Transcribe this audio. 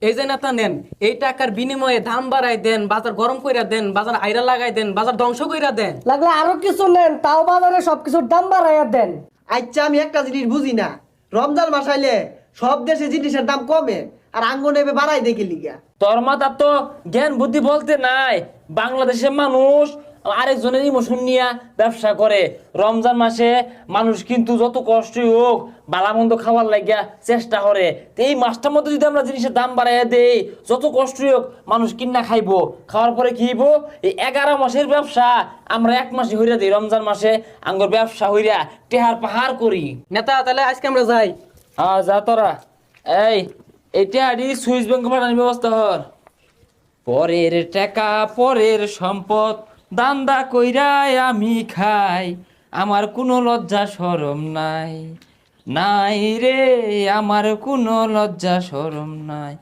এই যে নেতা নেন, এই টাকার বিনিময়ে দাম বাড়াই দেন, বাজার গরম কইরা দেন, বাজার আইরা লাগাই দেন, বাজার ধ্বংস কইরা দেন। লাগলে আরো কিছু নেন, তাও বাজারে সবকিছুর দাম বাড়াইয়া দেন। আচ্ছা আমি একটা জিনিস বুঝি না, রমজান মাস আইলে সব দেশে জিনিসের দাম কমে আর আঙ্গন এবে বাড়াই দেখে লিগা। তোর মাথা তো জ্ঞান বুদ্ধি বলতে নাই। বাংলাদেশের মানুষ আরেকজনের ইমোশন নিয়ে ব্যবসা করে। রমজান মাসে মানুষ কিন্তু যত কষ্টই হোক বালা মন্দ খাওয়ার লাগিয়া চেষ্টা করে। তো এই মাসটার মধ্যে যদি আমরা জিনিসের দাম বাড়াইয়া দেই, যত কষ্টই হোক মানুষ কিনা খাইবো, খাওয়ার পরে কি হইব? এই 11 মাসের ব্যবসা আমরা 1 মাসে হইরা দিই। রমজান মাসে আঙ্গর ব্যবসা হইরা টেহার পাহাড় করি। নেতা তাহলে আজকে আমরা যাই। হ্যাঁ যা তোরা। এইটা আদি সুইস ব্যাংক পাঠানোর ব্যবস্থা হর। পরের টাকা পরের সম্পদ দান্দা কইরাই আমি খাই, আমার কোনো লজ্জা শরম নাই, নাই রে আমার কোনো লজ্জা শরম নাই।